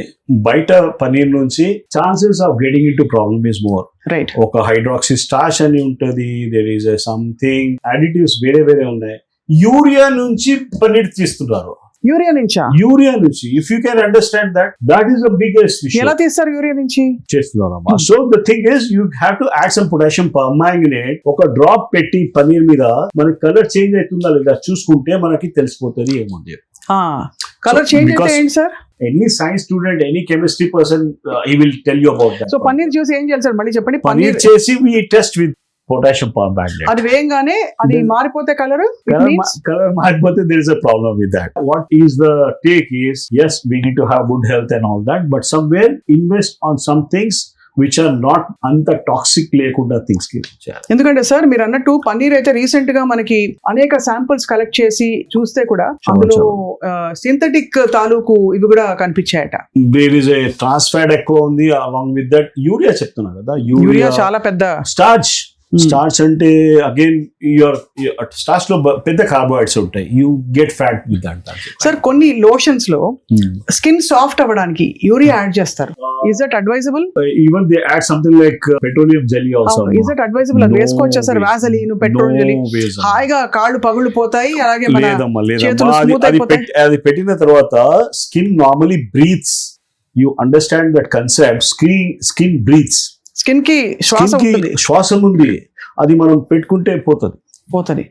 బయట పనీర్ నుంచి chances of getting in to problem is more. Right. ఒక హైడ్రాక్సీ స్టార్చ్ అని ఉంటది, దేర్ ఈస్ సంథింగ్ అడిటివ్స్ వేరే ఉన్నాయి. యూరియా నుంచి పనీర్ తీస్తున్నారు. యూరియా నుంచా? యూరియా నుంచి. If you can understand that is the biggest issue. ఎలా తీస్తారు యూరియా నుంచి? చేస్తున్నారమ్మా. So the thing is you have to add some potassium permanganate. ఒక డ్రాప్ పెట్టి పనీర్ మీద మనకి కలర్ చేంజ్ అవుతుందా లేదా చూసుకుంటే మనకి తెలిసిపోతుంది ఏముంది. కలర్ చేంజ్ అయితే ఏంటి sir? Any science student, any chemistry person he will tell you about that. So paneer చూసి ఏం చేయాలి సార్? మళ్ళీ చెప్పండి. పనీర్ చేసి వి టెస్ట్ విత్ పొటాషియం పర్మాంగనేట్. అది వేయంగానే అది మారిపోతే కలర్ మారిపోతే there is a problem with that. What is the take is, yes, we need to have good health and all that, but somewhere invest on some things which are not అంత toxic లేకుండా things కి. ఎందుకంటే sir మీరు అన్నట్టు పన్నీర్ అయితే recent గా మనకి అనేక శాంపిల్స్ కలెక్ట్ చేసి చూస్తే కూడా అందులో సింథటిక్ తాలూకు ఇవి కూడా కనిపించాయట. There is a trans fat ఎక్కువ ఉంది. అలాంగ్ విత్ దట్ యూరియా చెప్తున్నా కదా, యూరియా చాలా పెద్ద స్టార్చ్. స్టార్చ్ అంటే అగైన్ యువర్ స్టార్చ్ లో పెద్ద కార్బోహైడ్రేట్స్ ఉంటాయి. You get fat with that. Sir కొన్ని లోషన్స్ లో స్కిన్ సాఫ్ట్ అవ్వడానికి యూరియా యాడ్ చేస్తారు. Is that advisable? Even they add something like petroleum jelly also. Is that advisable? అది వేసుకోవచ్చా సార్? వాసలీన్, పెట్రోల్ జెల్లీ హాయిగా కాళ్ళు పగుళ్ళు పోతాయి, అలాగే మన చేతులు స్మూత్ అయిపోతాయి. అది పెట్టిన తర్వాత skin normally breathes. You understand that concept. Skin breathes. Skin కి శ్వాసం ఉంది. అది మనం పెట్టుకుంటే పోతుంది.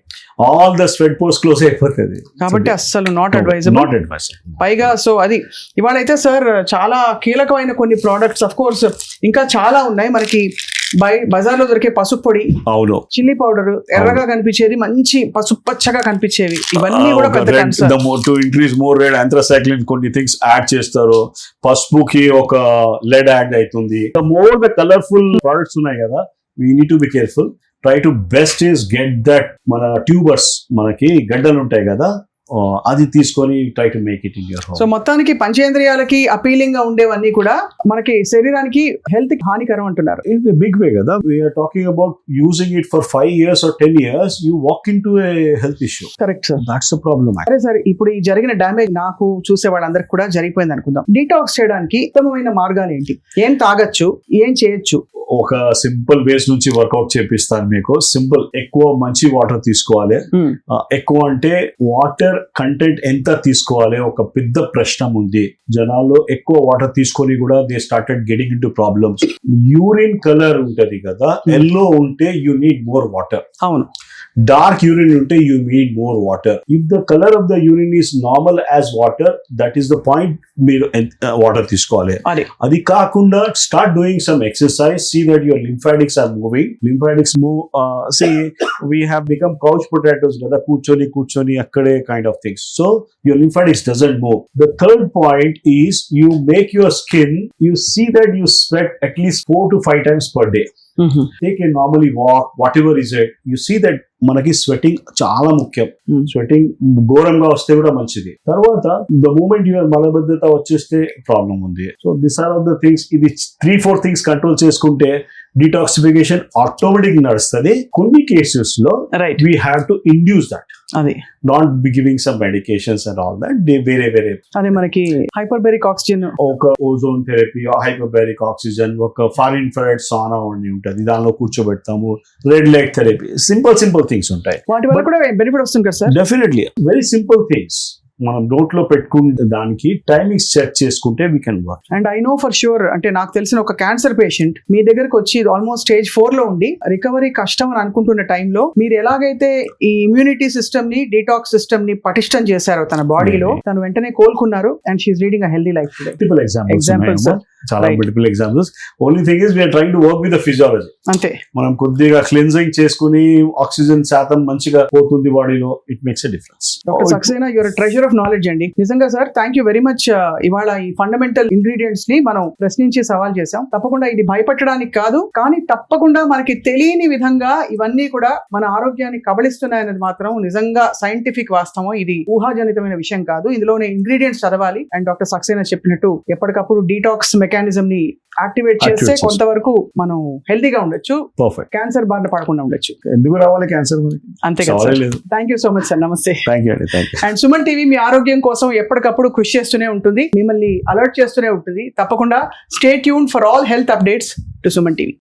All the sweat pores close అయిపోతుంది. కాబట్టి అస్సలు నాట్ అడ్వైజబుల్. పైగా సో అది ఇవాళ అయితే సార్ చాలా కీలకమైన కొన్ని ప్రోడక్ట్స్, అఫ్ కోర్స్ ఇంకా చాలా ఉన్నాయి మనకి. బజార్లో దొరికే పసుపు పొడి, అవును, చిల్లీ పౌడర్, ఎర్రగా కనిపించేది, మంచి పసుపు పచ్చగా కనిపించేవి, ఇవన్నీ కూడా పెద్ద concern. To increase more red ఆంథ్రాసైక్లిన్ కొన్ని థింగ్స్ యాడ్ చేస్తారు. పసుపుకి ఒక లెడ్ యాడ్ అవుతుంది. మోర్ ద కలర్ఫుల్ ప్రోడక్ట్స్ ఉన్నాయి కదా, we need to be careful. Try to best is get that. మన ట్యూబర్స్, మనకి గడ్డలు ఉంటాయి కదా, అది తీసుకొని try to make it in your home. So మొత్తానికి పంచేంద్రియాలకి అపీలింగ్ గా ఉండేవన్నీ కూడా మనకి శరీరానికి హెల్త్ కి హానికరం అంటున్నారు. ఇన్ బిగ్ వే కదా, we're talking about using it for 5 years or 10 years, you walk into a health issue. Correct sir, that's the problem. సరే సార్, ఇప్పుడు ఈ జరిగిన డ్యామేజ్ నాకు చూసే వాళ్ళందరికి కూడా జరిగిపోయింది అనుకుందాం. డీటాక్స్ చేయడానికి ఉత్తమమైన మార్గాలు ఏంటి? ఏం తాగొచ్చు, ఏం చేయొచ్చు? ఒక సింపుల్ వేస్ నుంచి వర్కౌట్ చేపిస్తాను మీకు. సింపుల్, ఎక్కువ మంచి వాటర్ తీసుకోవాలి. ఎక్కువ అంటే వాటర్ కంటెంట్ ఎంత తీసుకోవాలి ఒక పెద్ద ప్రశ్న ఉంది. జనాల్లో ఎక్కువ వాటర్ తీసుకొని కూడా they started getting in to problems. Urine colour ఉంటది కదా, ఎల్లో ఉంటే యూ నీడ్ మోర్ వాటర్. అవును. డార్క్ యూరిన్ ఉంటే you need more water. If the colour of the urine is normal as water, that is the point. మీరు water తీసుకోవాలి. అది కాకుండా start doing some exercise. See that your lymphatics are moving. Lymphatics move. See we have become couch potatoes కదా, కూర్చొని అక్కడే kind of things. So your lymphatics doesn't move. The third point is you make your skin, you see that you sweat at least 4 to 5 times per day. Take a normally walk, whatever is it, you see that మనకి sweating చాలా ముఖ్యం. Sweating ఘోరంగా వస్తే కూడా మంచిది. తర్వాత the moment your మలబద్ధత వచ్చేస్తే problem ఉంది. So this are of the things. ఇది 3-4 థింగ్స్ కంట్రోల్ చేసుకుంటే డిటాక్సిఫికేషన్ ఆటోమేటిక్ నడుస్తుంది. కొన్ని కేసెస్ లో right, we have to induce that, అది not be giving some medications and all that. వేరే అదే మనకి హైపర్బెరిక్ ఆక్సిజన్, ఒక ఓజోన్ థెరపీ, హైపర్బారిక్ ఆక్సిజన్, ఒక ఫార్ ఇన్ఫ్రారెడ్ సానా అని ఉంటుంది, దానిలో కూర్చోబెడతాము. Red light therapy, simple things ఉంటాయి. వాటి వల్ల కూడా బెనిఫిట్ వస్తుంది కదా sir? Definitely very simple things. మనం నోట్లో పెట్టుకుంటే దానికి టైమింగ్స్ సెట్ చేసుకుంటే we can work. And I know for sure, అంటే నాకు తెలిసిన ఒక క్యాన్సర్ పేషెంట్ మీ దగ్గరకు వచ్చి ఆల్మోస్ట్ స్టేజ్ 4 లో ఉండి రికవరీ కష్టం అని అనుకుంటున్న టైంలో మీరు ఎలాగైతే ఈ ఇమ్యూనిటీ సిస్టమ్ ని, డిటాక్స్ సిస్టమ్ ని పటిష్టం చేశారో తన బాడీలో, తను వెంటనే కోలుకున్నారు. And she is leading a healthy life today. Multiple examples, చాలా Right. Multiple examples. Only thing is we're trying to work with the physiology. అంతే, మనం కొద్దిగా క్లెన్జింగ్ చేసుకుని ఆక్సిజన్ శాతం మంచిగా పోతుంది బాడీలో, it makes a difference. Doctor Saxena, your treasure of knowledge అండి. నిజంగా sir, thank you very much. ఇవాళ ఈ ఫండమెంటల్ ఇంగ్రీడియంట్స్ ని మనం ప్రశ్నించి సవాల్ చేసాం. తప్పకుండా ఇది భయపెట్టడానికి కాదు, కానీ తప్పకుండా మనకి తెలియని విధంగా ఇవన్నీ కూడా మన ఆరోగ్యాన్ని కబళిస్తున్నాయనేది మాత్రం నిజంగా సైంటిఫిక్ వాస్తవం. ఇది ఊహాజనితమైన విషయం కాదు. ఇందులోనే ఇంగ్రీడియంట్స్ చదవాలి. అండ్ డాక్టర్ సక్సేనా చెప్పినట్టు ఎప్పటికప్పుడు డీటాక్స్ మెకానిజం ని యాక్టివేట్ చేస్తే కొంతవరకు మనం హెల్దీగా ఉండొచ్చు, పర్ఫెక్ట్. క్యాన్సర్ బారిన పడకుండా ఉండొచ్చు. ఎందుకు రావాలి క్యాన్సర్ మనకి? అంతే కదా సవాలే సార్. లేదు. Thank you so much sir. నమస్తే. థ్యాంక్ యూ అండి, thank you. And Suman TV మీ ఆరోగ్యం కోసం ఎప్పటికప్పుడు కృషి చేస్తూనే ఉంటుంది, మిమ్మల్ని అలర్ట్ చేస్తూనే ఉంటుంది. తప్పకుండా stay tune for all health updates to Suman TV.